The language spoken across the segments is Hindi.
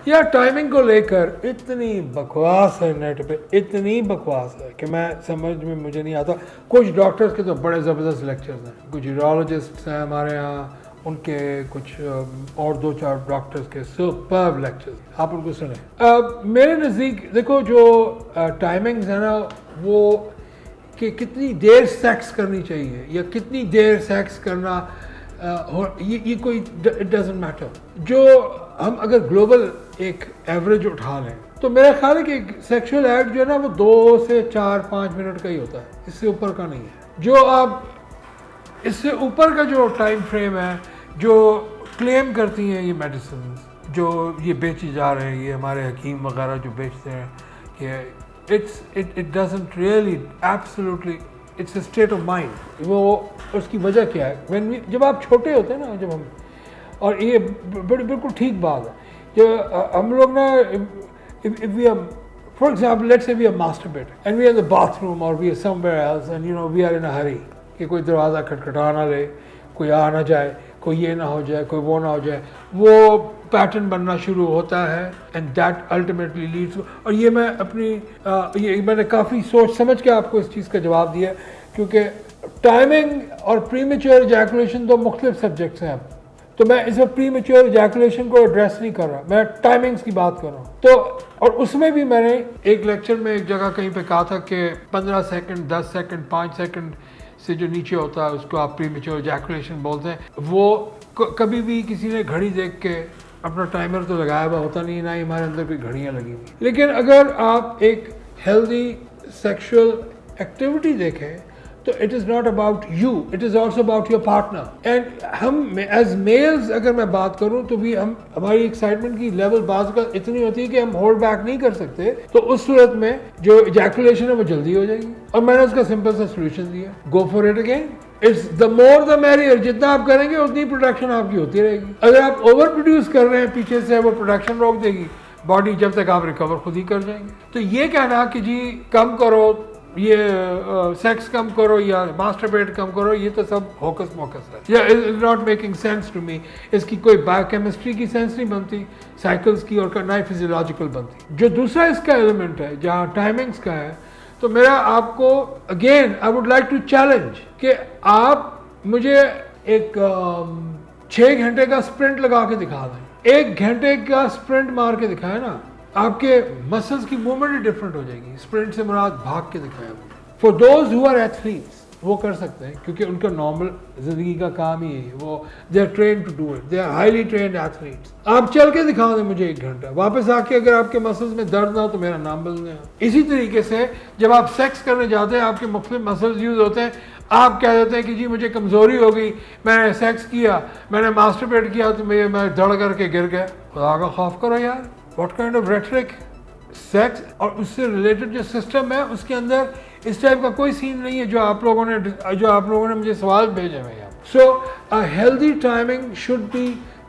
या टाइमिंग को लेकर इतनी बकवास है नेट पे, इतनी बकवास है कि मैं समझ में मुझे नहीं आता। कुछ डॉक्टर्स के तो बड़े ज़बरदस्त लेक्चर्स हैं, कुछ यूरोलॉजिस्ट हैं हमारे यहाँ, उनके कुछ और 2-4 डॉक्टर्स के सुपर्ब लेक्चर्स, आप उनको सुने। मेरे नज़दीक देखो जो टाइमिंग्स है ना, वो कि कितनी देर सेक्स करनी चाहिए या कितनी देर सेक्स करना, ये कोई इट डजंट मैटर। जो हम अगर ग्लोबल एक एवरेज उठा लें तो मेरा ख्याल है कि एक सेक्सुअल एक्ट जो है ना वो 2 से 4-5 मिनट का ही होता है, इससे ऊपर का नहीं है। जो आप इससे ऊपर का जो टाइम फ्रेम है, जो क्लेम करती हैं ये मेडिसिन जो ये बेची जा रहे हैं, ये हमारे हकीम वगैरह जो बेचते हैं, कि it doesn't really absolutely, it's a state of mind. वो उसकी वजह क्या है, जब आप छोटे होते हैं ना, जब हम, और ये बिल्कुल ठीक बात है, जो हम लोग ना, if we are, for example, let's say we are masturbating and we are in the bathroom or we are somewhere else and we are in a hurry, कि कोई दरवाज़ा खटखटा ना ले, कोई आ ना जाए, कोई ये ना हो जाए, कोई वो ना हो जाए, वो पैटर्न बनना शुरू होता है एंड दैट अल्टीमेटली लीड्स। और ये मैं अपनी ये मैंने काफ़ी सोच समझ के आपको इस चीज़ का जवाब दिया, क्योंकि टाइमिंग और प्रीमेच्योर इजैकुलेशन दो मुख्तलिफ सब्जेक्ट्स हैं। तो मैं इसमें प्रीमेच्योर इजैकुलेशन को एड्रेस नहीं कर रहा, मैं टाइमिंग्स की बात कर रहा हूँ। तो और उसमें भी मैंने एक लेक्चर में एक जगह कहीं पे कहा था कि 15 सेकंड, 10 सेकंड, 5 सेकंड से जो नीचे होता है उसको आप प्रीमेच्योर इजैकुलेशन बोलते हैं। वो कभी भी किसी ने घड़ी देख के अपना टाइमर तो लगाया हुआ होता नहीं, ना ही हमारे अंदर भी घड़ियाँ लगी हुई। लेकिन अगर आप एक हेल्दी सेक्सुअल एक्टिविटी देखें तो it is not about you, it is also about your partner. And हम एज मेल्स अगर मैं बात करूं तो भी हमारी एक्साइटमेंट की लेवल बाज का इतनी होती है कि हम होल्ड बैक नहीं कर सकते। तो उस सूरत में जो इजैकुलेशन है वो जल्दी हो जाएगी। और मैंने उसका सिंपल सा सोल्यूशन दिया, go for it again, it's the more the merrier. जितना आप करेंगे उतनी प्रोडक्शन आपकी होती रहेगी। अगर आप ओवर प्रोड्यूस कर रहे हैं पीछे से, वो प्रोडक्शन रोक देगी बॉडी, जब तक आप रिकवर खुद ही कर जाएंगे। तो ये कहना कि जी कम करो, ये सेक्स कम करो या मास्टरबेट कम करो, ये तो सब होकस मोकस है, या is not making sense to me. इसकी कोई बायोकेमिस्ट्री की सेंस नहीं बनती, साइकिल्स की और ना ही फिजियोलॉजिकल बनती। जो दूसरा इसका एलिमेंट है जहाँ टाइमिंग्स का है, तो मेरा आपको again I would like to challenge कि आप मुझे एक 6 घंटे का स्प्रिंट लगा के दिखा दें। 1 घंटे का स्प्रिंट मार के दिखाए ना, आपके मसल्स की मूवमेंट ही डिफरेंट हो जाएगी। स्प्रिंट से मुराद भाग के दिखाया। For those who are athletes वो कर सकते हैं, क्योंकि उनका नॉर्मल जिंदगी का काम ही है, वो they are train to do it, they are highly trained athletes. आप चल के दिखा दें मुझे 1 घंटा, वापस आके अगर आपके मसल्स में दर्द ना हो तो मेरा नाम बदल दें। इसी तरीके से जब आप सेक्स करने जाते हैं, आपके मुख्तलिफ मसल्स यूज होते हैं, आप कह देते हैं कि जी मुझे कमजोरी हो गई, मैंने सेक्स किया, मैंने मास्टरबेट किया तो मैं दड़ करके गिर गया। खुदा का खौफ करो यार, what kind of rhetoric. Sex और उससे रिलेटेड जो सिस्टम है उसके अंदर इस टाइप का कोई सीन नहीं है जो आप लोगों ने मुझे सवाल भेजे हुए हैं। So a healthy timing should be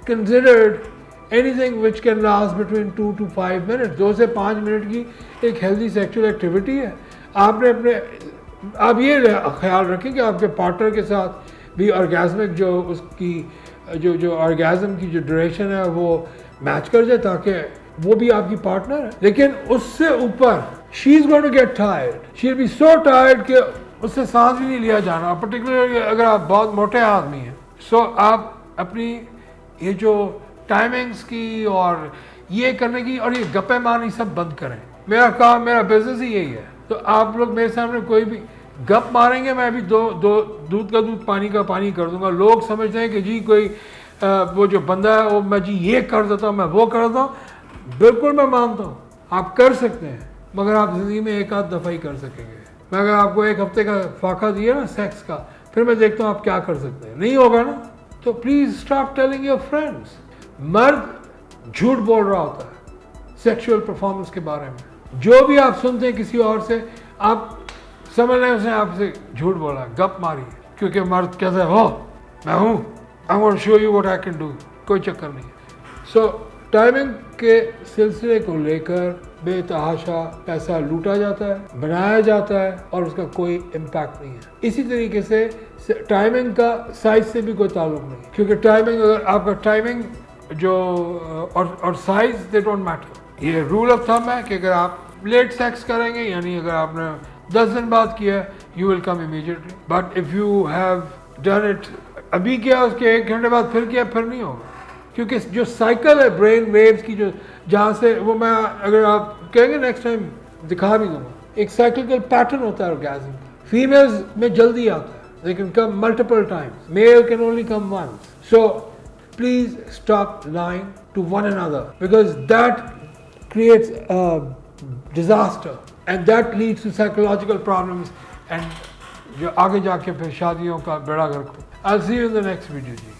considered anything which can last between 2 to 5 minute. 2 से 5 मिनट की एक हेल्दी सेक्सुअल एक्टिविटी है। आप ये ख्याल रखें कि आपके पार्टनर के साथ भी ऑर्गेज़मिक जो उसकी जो ऑर्गेज़म की जो ड्यूरेशन है वो मैच कर जाए, ताकि वो भी आपकी पार्टनर है। लेकिन उससे ऊपर she is going to get tired, she will be so tired कि उससे सांस भी नहीं लिया जाना, पर्टिकुलरली अगर आप बहुत मोटे आदमी हैं। सो आप अपनी ये जो टाइमिंग्स की और ये करने की और ये गप्पे मारनी सब बंद करें। मेरा काम, मेरा बिजनेस ही यही है। तो आप लोग मेरे सामने कोई भी गप मारेंगे, मैं भी दूध का दूध, पानी का पानी कर दूंगा। लोग समझते हैं कि जी कोई वो जो बंदा है वो मैं जी ये कर देता हूँ, मैं वो कर देता हूँ। बिल्कुल मैं मानता हूँ आप कर सकते हैं, मगर आप ज़िंदगी में एक आध दफ़ा ही कर सकेंगे। मैं अगर आपको 1 हफ्ते का फाका दिया ना सेक्स का, फिर मैं देखता हूँ आप क्या कर सकते हैं। नहीं होगा ना, तो please stop telling your friends. मर्द झूठ बोल रहा होता है सेक्सुअल परफॉर्मेंस के बारे में। जो भी आप सुनते हैं किसी और से, आप समझ लें उसने आपसे झूठ बोला, गप मारी, क्योंकि मर्द कहता है हो मैं हूँ, I want to show you what I can do. कोई चक्कर नहीं है। सो टाइमिंग के सिलसिले को लेकर बेतहाशा पैसा लूटा जाता है, बनाया जाता है और उसका कोई इम्पैक्ट नहीं है। इसी तरीके से टाइमिंग का साइज से भी कोई ताल्लुक नहीं, क्योंकि टाइमिंग, अगर आपका टाइमिंग जो और साइज दे डोंट मैटर। ये रूल ऑफ थंब है कि अगर आप लेट सेक्स करेंगे, यानी अगर आपने 10 दिन बाद किया, you will come immediately. But if you have done it अभी किया, उसके 1 घंटे बाद फिर किया, फिर नहीं होगा। क्योंकि जो साइकिल है ब्रेन वेव्स की, जो जहाँ से वो, मैं अगर आप कहेंगे नेक्स्ट टाइम दिखा भी दूंगा, एक साइक्लिकल पैटर्न होता है ऑर्गेज़म का। फीमेल्स में जल्दी आता है, they can come multiple times, male can only come once. So please stop lying to one another, because that creates a disaster and that leads to psychological problems and जो आगे जाके फिर शादियों का बेड़ा गर्क हो। I'll see you in the next video ji.